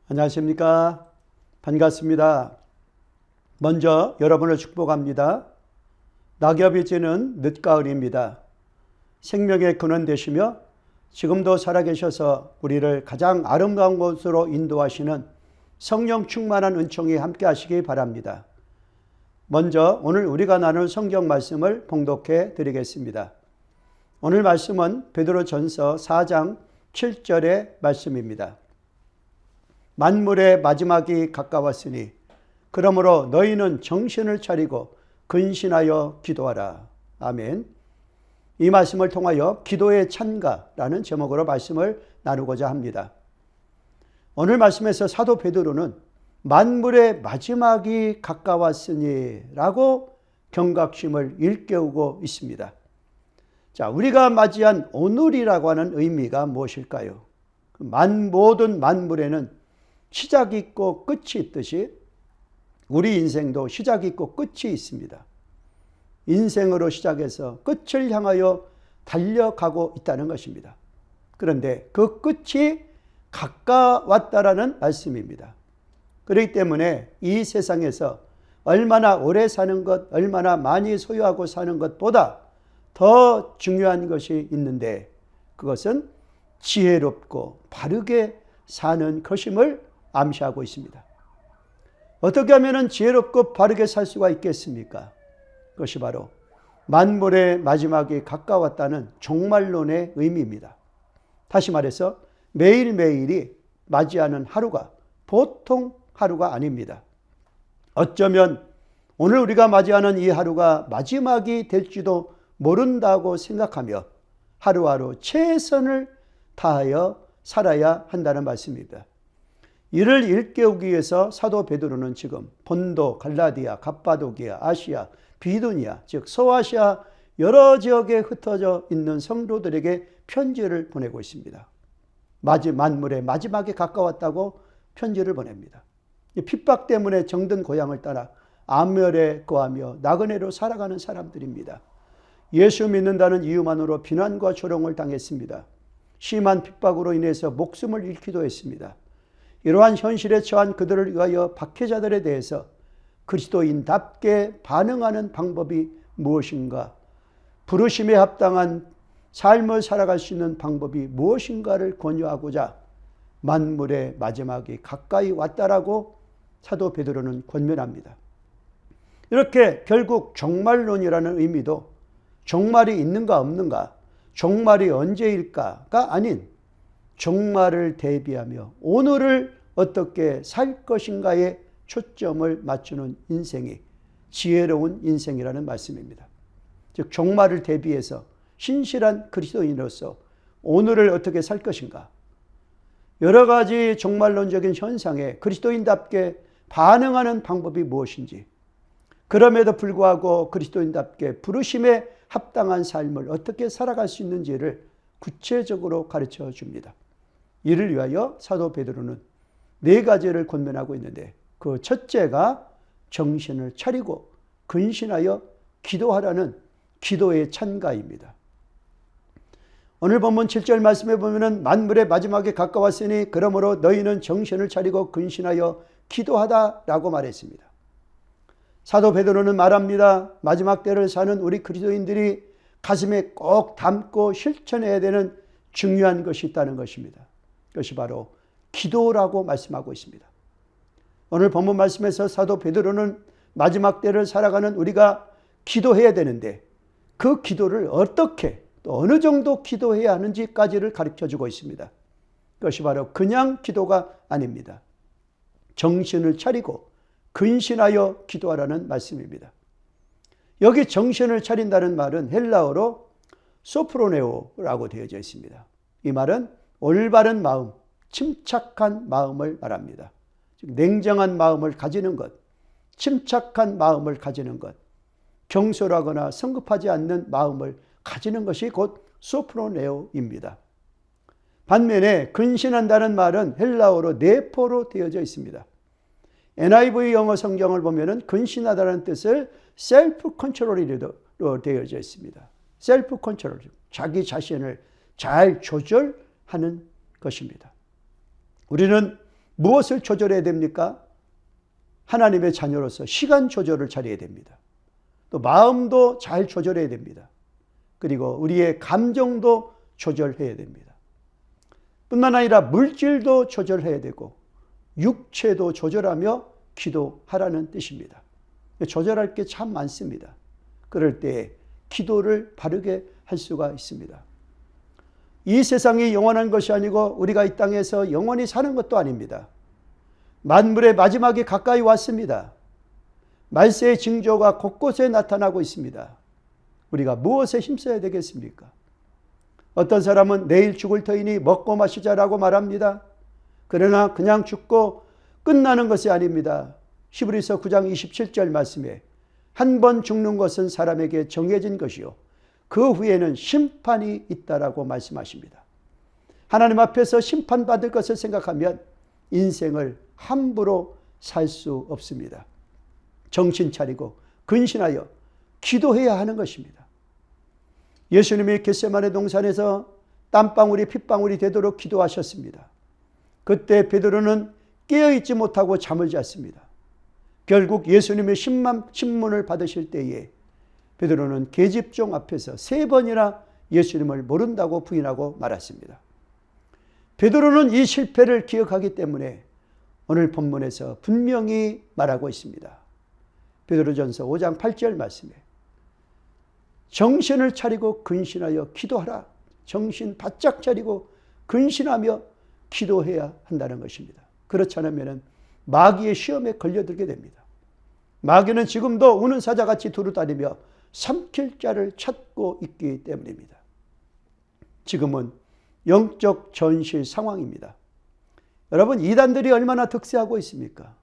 안녕하십니까? 반갑습니다. 먼저 여러분을 축복합니다. 낙엽이 지는 늦가을입니다. 생명의 근원 되시며 지금도 살아계셔서 우리를 가장 아름다운 곳으로 인도하시는 성령 충만한 은총이 함께 하시기 바랍니다. 먼저 오늘 우리가 나눌 성경 말씀을 봉독해 드리겠습니다. 오늘 말씀은 베드로전서 4장 7절의 말씀입니다. 만물의 마지막이 가까웠으니 그러므로 너희는 정신을 차리고 근신하여 기도하라. 아멘. 이 말씀을 통하여 기도의 찬가라는 제목으로 말씀을 나누고자 합니다. 오늘 말씀에서 사도 베드로는 만물의 마지막이 가까웠으니 라고 경각심을 일깨우고 있습니다. 자, 우리가 맞이한 오늘이라고 하는 의미가 무엇일까요? 모든 만물에는 시작이 있고 끝이 있듯이 우리 인생도 시작이 있고 끝이 있습니다. 인생으로 시작해서 끝을 향하여 달려가고 있다는 것입니다. 그런데 그 끝이 가까웠다라는 말씀입니다. 그렇기 때문에 이 세상에서 얼마나 오래 사는 것, 얼마나 많이 소유하고 사는 것보다 더 중요한 것이 있는데 그것은 지혜롭고 바르게 사는 것임을 암시하고 있습니다. 어떻게 하면 지혜롭고 바르게 살 수가 있겠습니까? 그것이 바로 만물의 마지막이 가까웠다는 종말론의 의미입니다. 다시 말해서 매일매일이 맞이하는 하루가 보통 하루가 아닙니다. 어쩌면 오늘 우리가 맞이하는 이 하루가 마지막이 될지도 모른다고 생각하며 하루하루 최선을 다하여 살아야 한다는 말씀입니다. 이를 일깨우기 위해서 사도 베드로는 지금 본도, 갈라디아, 갑바도기아, 아시아, 비두니아, 즉 소아시아 여러 지역에 흩어져 있는 성도들에게 편지를 보내고 있습니다. 만물의 마지막에 가까웠다고 편지를 보냅니다. 핍박 때문에 정든 고향을 따라 암멸에 거하며 나그네로 살아가는 사람들입니다. 예수 믿는다는 이유만으로 비난과 조롱을 당했습니다. 심한 핍박으로 인해서 목숨을 잃기도 했습니다. 이러한 현실에 처한 그들을 위하여 박해자들에 대해서 그리스도인답게 반응하는 방법이 무엇인가? 부르심에 합당한 삶을 살아갈 수 있는 방법이 무엇인가를 권유하고자 만물의 마지막이 가까이 왔다라고 사도 베드로는 권면합니다. 이렇게 결국 종말론이라는 의미도 종말이 있는가 없는가, 종말이 언제일까가 아닌 종말을 대비하며 오늘을 어떻게 살 것인가에 초점을 맞추는 인생이 지혜로운 인생이라는 말씀입니다. 즉 종말을 대비해서 신실한 그리스도인으로서 오늘을 어떻게 살 것인가, 여러 가지 종말론적인 현상에 그리스도인답게 반응하는 방법이 무엇인지, 그럼에도 불구하고 그리스도인답게 부르심에 합당한 삶을 어떻게 살아갈 수 있는지를 구체적으로 가르쳐 줍니다. 이를 위하여 사도 베드로는 4가지를 권면하고 있는데 그 첫째가 정신을 차리고 근신하여 기도하라는 기도의 찬가입니다. 오늘 본문 7절 말씀에 보면 만물의 마지막에 가까웠으니 그러므로 너희는 정신을 차리고 근신하여 기도하다라고 말했습니다. 사도 베드로는 말합니다. 마지막 때를 사는 우리 그리스도인들이 가슴에 꼭 담고 실천해야 되는 중요한 것이 있다는 것입니다. 그것이 바로 기도라고 말씀하고 있습니다. 오늘 본문 말씀에서 사도 베드로는 마지막 때를 살아가는 우리가 기도해야 되는데 그 기도를 어떻게 또 어느 정도 기도해야 하는지까지를 가르쳐주고 있습니다. 그것이 바로 그냥 기도가 아닙니다. 정신을 차리고 근신하여 기도하라는 말씀입니다. 여기 정신을 차린다는 말은 헬라어로 소프로네오라고 되어져 있습니다. 이 말은 올바른 마음, 침착한 마음을 말합니다. 즉 냉정한 마음을 가지는 것, 침착한 마음을 가지는 것, 경솔하거나 성급하지 않는 마음을 가지는 것이 곧 소프로네오입니다. 반면에 근신한다는 말은 헬라어로 네포로 되어져 있습니다. NIV 영어 성경을 보면 근신하다는 뜻을 셀프 컨트롤이로 되어져 있습니다. 셀프 컨트롤, 자기 자신을 잘 조절하는 것입니다. 우리는 무엇을 조절해야 됩니까? 하나님의 자녀로서 시간 조절을 잘해야 됩니다. 또 마음도 잘 조절해야 됩니다. 그리고 우리의 감정도 조절해야 됩니다. 뿐만 아니라 물질도 조절해야 되고 육체도 조절하며 기도하라는 뜻입니다. 조절할 게 참 많습니다. 그럴 때 기도를 바르게 할 수가 있습니다. 이 세상이 영원한 것이 아니고 우리가 이 땅에서 영원히 사는 것도 아닙니다. 만물의 마지막이 가까이 왔습니다. 말세의 징조가 곳곳에 나타나고 있습니다. 우리가 무엇에 힘써야 되겠습니까? 어떤 사람은 내일 죽을 터이니 먹고 마시자라고 말합니다. 그러나 그냥 죽고 끝나는 것이 아닙니다. 히브리서 9장 27절 말씀에 한 번 죽는 것은 사람에게 정해진 것이요 그 후에는 심판이 있다라고 말씀하십니다. 하나님 앞에서 심판받을 것을 생각하면 인생을 함부로 살 수 없습니다. 정신 차리고 근신하여 기도해야 하는 것입니다. 예수님이 겟세마네 동산에서 땀방울이 핏방울이 되도록 기도하셨습니다. 그때 베드로는 깨어있지 못하고 잠을 잤습니다. 결국 예수님의 신문을 받으실 때에 베드로는 계집종 앞에서 3번이나 예수님을 모른다고 부인하고 말았습니다. 베드로는 이 실패를 기억하기 때문에 오늘 본문에서 분명히 말하고 있습니다. 베드로전서 5장 8절 말씀에 정신을 차리고 근신하여 기도하라. 정신 바짝 차리고 근신하며 기도해야 한다는 것입니다. 그렇지 않으면 마귀의 시험에 걸려들게 됩니다. 마귀는 지금도 우는 사자같이 두루다니며 삼킬 자를 찾고 있기 때문입니다. 지금은 영적 전실 상황입니다. 여러분, 이단들이 얼마나 득세하고 있습니까?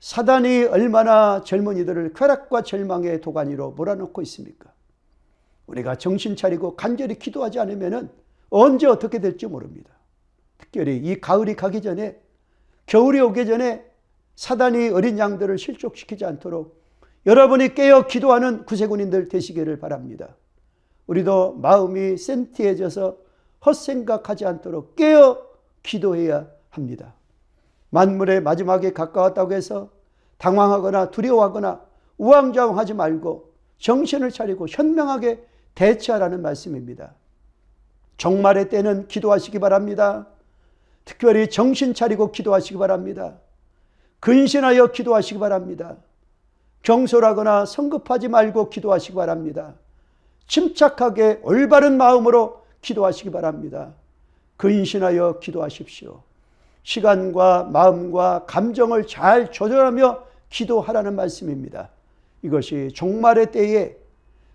사단이 얼마나 젊은이들을 쾌락과 절망의 도가니로 몰아넣고 있습니까? 우리가 정신 차리고 간절히 기도하지 않으면 언제 어떻게 될지 모릅니다. 특별히 이 가을이 가기 전에, 겨울이 오기 전에 사단이 어린 양들을 실족시키지 않도록 여러분이 깨어 기도하는 구세군인들 되시기를 바랍니다. 우리도 마음이 센티해져서 헛생각하지 않도록 깨어 기도해야 합니다. 만물의 마지막에 가까웠다고 해서 당황하거나 두려워하거나 우왕좌왕하지 말고 정신을 차리고 현명하게 대처하라는 말씀입니다. 종말의 때는 기도하시기 바랍니다. 특별히 정신 차리고 기도하시기 바랍니다. 근신하여 기도하시기 바랍니다. 경솔하거나 성급하지 말고 기도하시기 바랍니다. 침착하게 올바른 마음으로 기도하시기 바랍니다. 근신하여 기도하십시오. 시간과 마음과 감정을 잘 조절하며 기도하라는 말씀입니다. 이것이 종말의 때에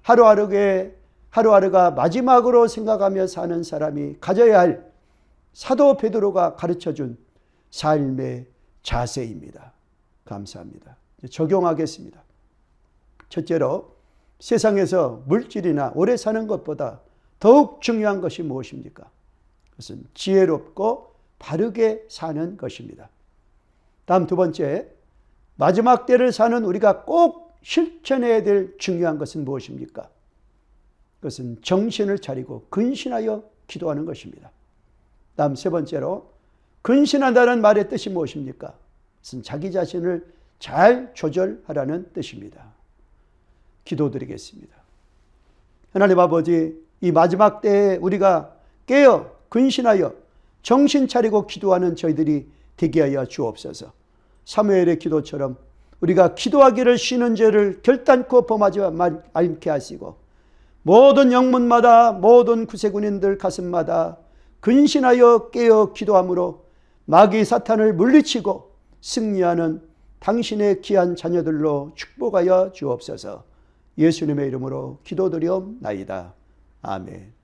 하루하루가 마지막으로 생각하며 사는 사람이 가져야 할 사도 베드로가 가르쳐준 삶의 자세입니다. 감사합니다. 적용하겠습니다. 첫째로, 세상에서 물질이나 오래 사는 것보다 더욱 중요한 것이 무엇입니까? 그것은 지혜롭고 바르게 사는 것입니다. 다음 두 번째, 마지막 때를 사는 우리가 꼭 실천해야 될 중요한 것은 무엇입니까? 그것은 정신을 차리고 근신하여 기도하는 것입니다. 다음 세 번째로, 근신한다는 말의 뜻이 무엇입니까? 그것은 자기 자신을 잘 조절하라는 뜻입니다. 기도드리겠습니다. 하나님 아버지, 이 마지막 때에 우리가 깨어 근신하여 정신 차리고 기도하는 저희들이 되게 하여 주옵소서. 사무엘의 기도처럼 우리가 기도하기를 쉬는 죄를 결단코 범하지 않게 하시고 모든 영문마다 모든 구세군인들 가슴마다 근신하여 깨어 기도함으로 마귀 사탄을 물리치고 승리하는 당신의 귀한 자녀들로 축복하여 주옵소서. 예수님의 이름으로 기도드리옵나이다. 아멘.